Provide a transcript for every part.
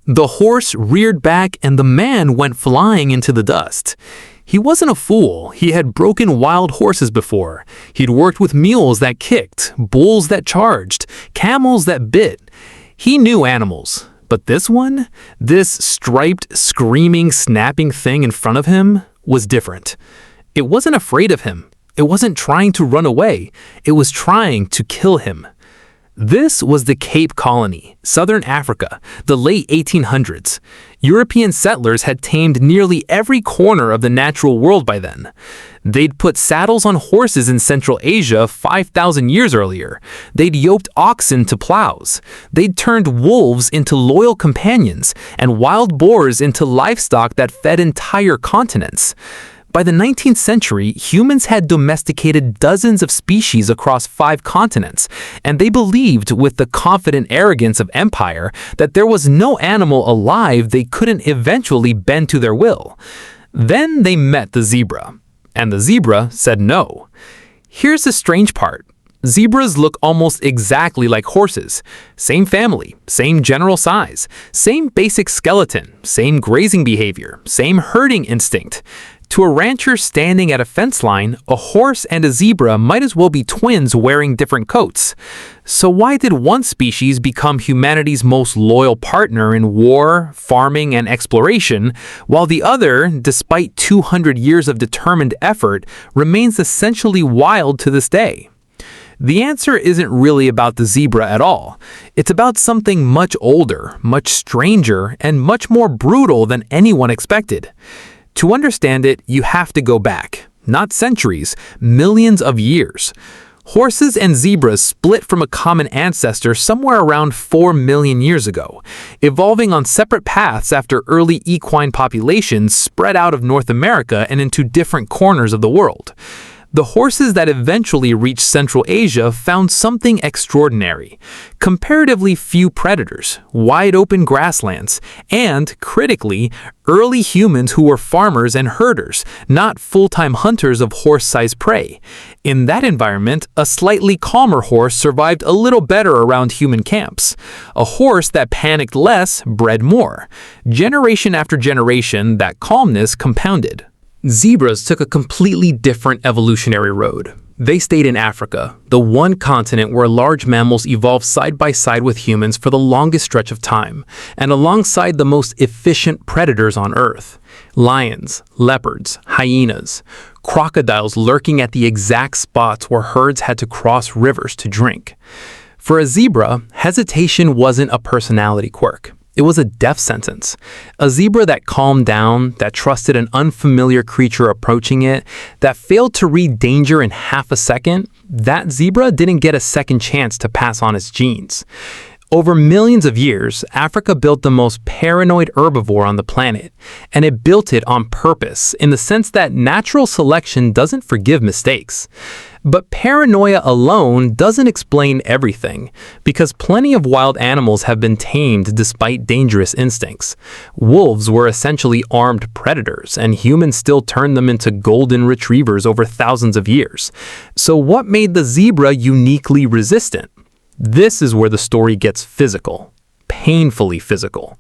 The horse reared back and the man went flying into the dust. He wasn't a fool. He had broken wild horses before. He'd worked with mules that kicked, bulls that charged, camels that bit. He knew animals. But this one, this striped, screaming, snapping thing in front of him, was different. It wasn't afraid of him. It wasn't trying to run away. It was trying to kill him. This was the Cape Colony, southern Africa, the late 1800s. European settlers had tamed nearly every corner of the natural world by then. They'd put saddles on horses in Central Asia 5,000 years earlier. They'd yoked oxen to plows. They'd turned wolves into loyal companions and wild boars into livestock that fed entire continents. By the 19th century, humans had domesticated dozens of species across 5 continents, and they believed with the confident arrogance of empire that there was no animal alive they couldn't eventually bend to their will. Then they met the zebra, and the zebra said no. Here's the strange part. Zebras look almost exactly like horses. Same family, same general size, same basic skeleton, same grazing behavior, same herding instinct. To a rancher standing at a fence line, a horse and a zebra might as well be twins wearing different coats. So why did one species become humanity's most loyal partner in war, farming, and exploration, while the other, despite 200 years of determined effort, remains essentially wild to this day? The answer isn't really about the zebra at all. It's about something much older, much stranger, and much more brutal than anyone expected. To understand it, you have to go back, not centuries, millions of years. Horses and zebras split from a common ancestor somewhere around 4 million years ago, evolving on separate paths after early equine populations spread out of North America and into different corners of the world. The horses that eventually reached Central Asia found something extraordinary. Comparatively few predators, wide-open grasslands, and, critically, early humans who were farmers and herders, not full-time hunters of horse-sized prey. In that environment, a slightly calmer horse survived a little better around human camps. A horse that panicked less bred more. Generation after generation, that calmness compounded. Zebras took a completely different evolutionary road. They stayed in Africa, the one continent where large mammals evolved side by side with humans for the longest stretch of time, and alongside the most efficient predators on Earth. Lions, leopards, hyenas, crocodiles lurking at the exact spots where herds had to cross rivers to drink. For a zebra, hesitation wasn't a personality quirk. It was a death sentence. A zebra that calmed down, that trusted an unfamiliar creature approaching it, that failed to read danger in half a second, that zebra didn't get a second chance to pass on its genes. Over millions of years, Africa built the most paranoid herbivore on the planet, and it built it on purpose in the sense that natural selection doesn't forgive mistakes. But paranoia alone doesn't explain everything, because plenty of wild animals have been tamed despite dangerous instincts. Wolves were essentially armed predators, and humans still turned them into golden retrievers over thousands of years. So what made the zebra uniquely resistant? This is where the story gets physical, painfully physical.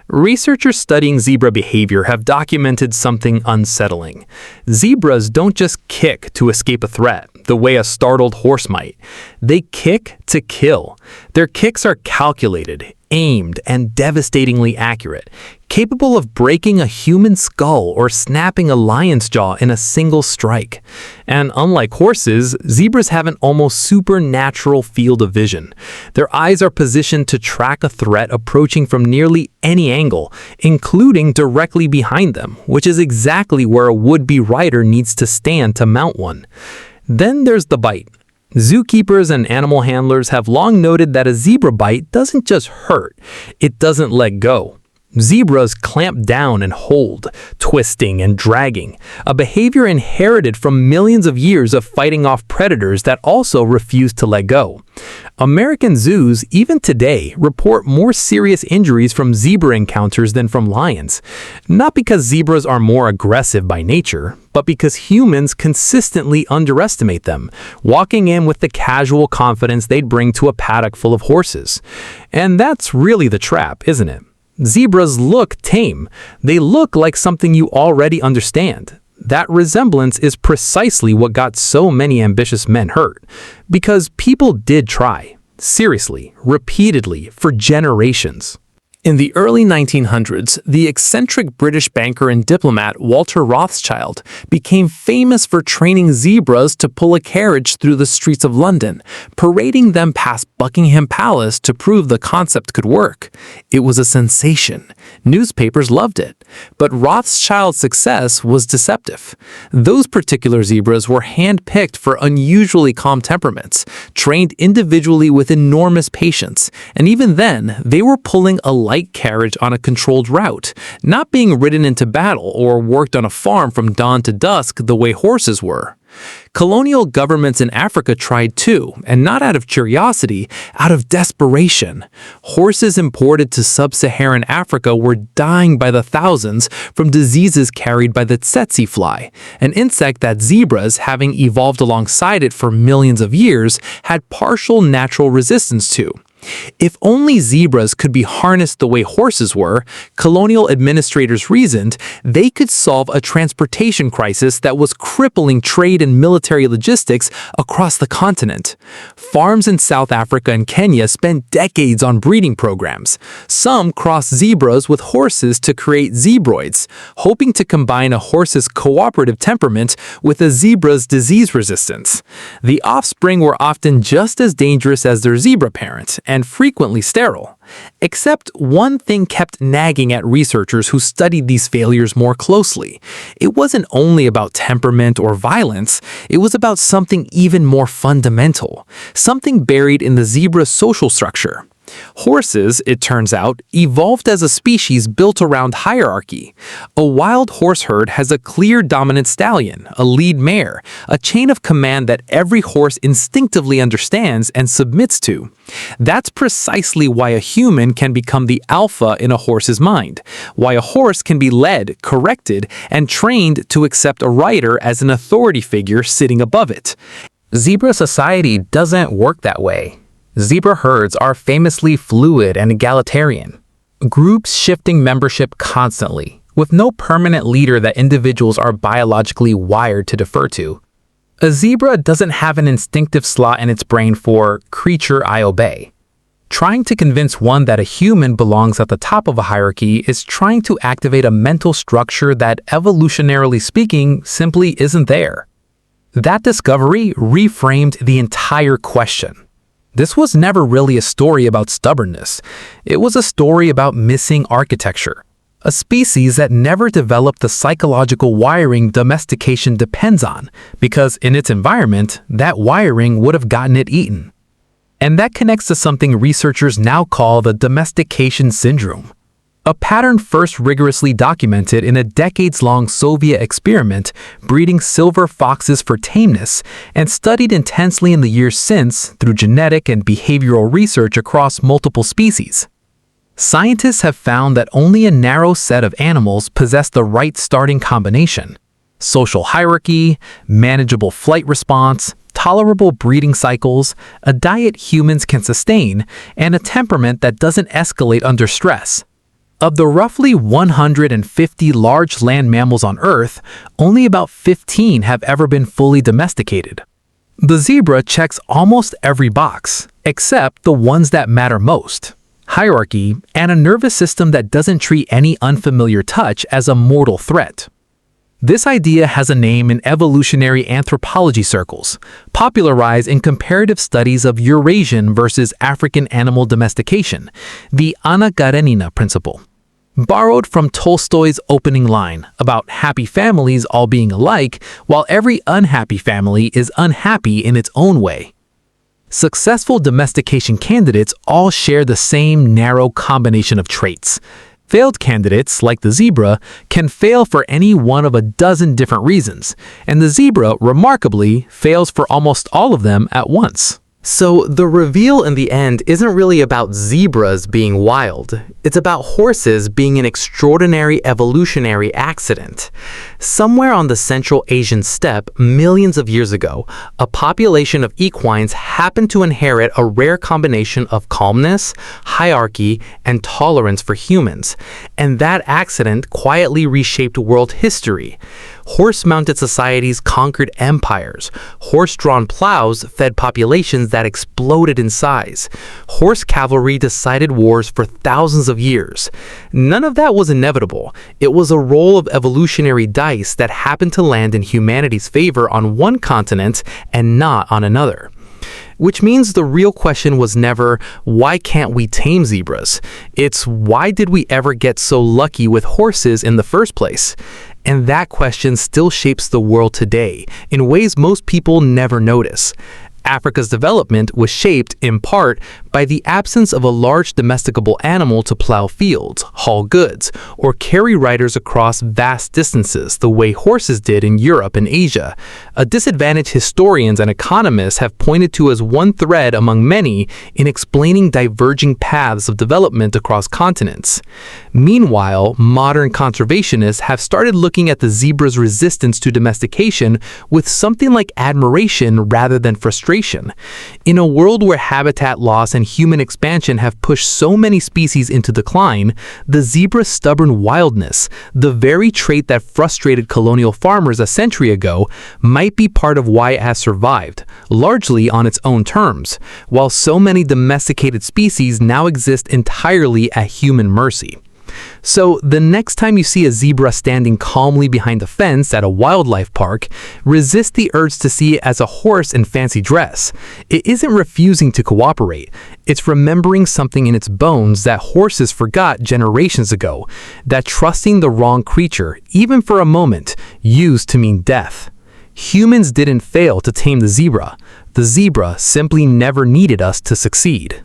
Researchers studying zebra behavior have documented something unsettling. Zebras don't just kick to escape a threat, the way a startled horse might. They kick to kill. Their kicks are calculated, aimed, and devastatingly accurate, capable of breaking a human skull or snapping a lion's jaw in a single strike. And unlike horses, zebras have an almost supernatural field of vision. Their eyes are positioned to track a threat approaching from nearly any angle, including directly behind them, which is exactly where a would-be rider needs to stand to mount one. Then there's the bite. Zookeepers and animal handlers have long noted that a zebra bite doesn't just hurt, it doesn't let go. Zebras clamp down and hold, twisting and dragging, a behavior inherited from millions of years of fighting off predators that also refuse to let go. American zoos, even today, report more serious injuries from zebra encounters than from lions. Not because zebras are more aggressive by nature, but because humans consistently underestimate them, walking in with the casual confidence they'd bring to a paddock full of horses. And that's really the trap, isn't it? Zebras look tame. They look like something you already understand. That resemblance is precisely what got so many ambitious men hurt. Because people did try. Seriously, repeatedly, for generations. In the early 1900s, the eccentric British banker and diplomat Walter Rothschild became famous for training zebras to pull a carriage through the streets of London, parading them past Buckingham Palace to prove the concept could work. It was a sensation. Newspapers loved it. But Rothschild's success was deceptive. Those particular zebras were hand-picked for unusually calm temperaments, trained individually with enormous patience, and even then, they were pulling a light carriage on a controlled route, not being ridden into battle or worked on a farm from dawn to dusk the way horses were. Colonial governments in Africa tried too, and not out of curiosity, out of desperation. Horses imported to sub-Saharan Africa were dying by the thousands from diseases carried by the tsetse fly, an insect that zebras, having evolved alongside it for millions of years, had partial natural resistance to. If only zebras could be harnessed the way horses were, colonial administrators reasoned, they could solve a transportation crisis that was crippling trade and military logistics across the continent. Farms in South Africa and Kenya spent decades on breeding programs. Some crossed zebras with horses to create zebroids, hoping to combine a horse's cooperative temperament with a zebra's disease resistance. The offspring were often just as dangerous as their zebra parent, and frequently sterile. Except one thing kept nagging at researchers who studied these failures more closely. It wasn't only about temperament or violence, it was about something even more fundamental, something buried in the zebra's social structure. Horses, it turns out, evolved as a species built around hierarchy. A wild horse herd has a clear dominant stallion, a lead mare, a chain of command that every horse instinctively understands and submits to. That's precisely why a human can become the alpha in a horse's mind, why a horse can be led, corrected, and trained to accept a rider as an authority figure sitting above it. Zebra society doesn't work that way. Zebra herds are famously fluid and egalitarian, groups shifting membership constantly, with no permanent leader that individuals are biologically wired to defer to. A zebra doesn't have an instinctive slot in its brain for creature I obey. Trying to convince one that a human belongs at the top of a hierarchy is trying to activate a mental structure that, evolutionarily speaking, simply isn't there. That discovery reframed the entire question. This was never really a story about stubbornness. It was a story about missing architecture, a species that never developed the psychological wiring domestication depends on, because in its environment, that wiring would have gotten it eaten. And that connects to something researchers now call the domestication syndrome. A pattern first rigorously documented in a decades-long Soviet experiment breeding silver foxes for tameness and studied intensely in the years since through genetic and behavioral research across multiple species. Scientists have found that only a narrow set of animals possess the right starting combination: social hierarchy, manageable flight response, tolerable breeding cycles, a diet humans can sustain, and a temperament that doesn't escalate under stress. Of the roughly 150 large land mammals on Earth, only about 15 have ever been fully domesticated. The zebra checks almost every box, except the ones that matter most: hierarchy and a nervous system that doesn't treat any unfamiliar touch as a mortal threat. This idea has a name in evolutionary anthropology circles, popularized in comparative studies of Eurasian versus African animal domestication, the Anna Karenina principle. Borrowed from Tolstoy's opening line about happy families all being alike, while every unhappy family is unhappy in its own way. Successful domestication candidates all share the same narrow combination of traits. Failed candidates, like the zebra, can fail for any one of a dozen different reasons, and the zebra, remarkably, fails for almost all of them at once. So the reveal in the end isn't really about zebras being wild. It's about horses being an extraordinary evolutionary accident. Somewhere on the Central Asian steppe, millions of years ago, a population of equines happened to inherit a rare combination of calmness, hierarchy, and tolerance for humans. And that accident quietly reshaped world history. Horse-mounted societies conquered empires. Horse-drawn plows fed populations that exploded in size. Horse cavalry decided wars for thousands of years. None of that was inevitable. It was a roll of evolutionary dice that happened to land in humanity's favor on one continent and not on another. Which means the real question was never, why can't we tame zebras? It's, why did we ever get so lucky with horses in the first place? And that question still shapes the world today in ways most people never notice. Africa's development was shaped, in part, by the absence of a large domesticable animal to plow fields, haul goods, or carry riders across vast distances the way horses did in Europe and Asia, a disadvantage historians and economists have pointed to as one thread among many in explaining diverging paths of development across continents. Meanwhile, modern conservationists have started looking at the zebra's resistance to domestication with something like admiration rather than frustration. In a world where habitat loss and human expansion have pushed so many species into decline, the zebra's stubborn wildness, the very trait that frustrated colonial farmers a century ago, might be part of why it has survived, largely on its own terms, while so many domesticated species now exist entirely at human mercy. So, the next time you see a zebra standing calmly behind a fence at a wildlife park, resist the urge to see it as a horse in fancy dress. It isn't refusing to cooperate. It's remembering something in its bones that horses forgot generations ago, that trusting the wrong creature, even for a moment, used to mean death. Humans didn't fail to tame the zebra. The zebra simply never needed us to succeed.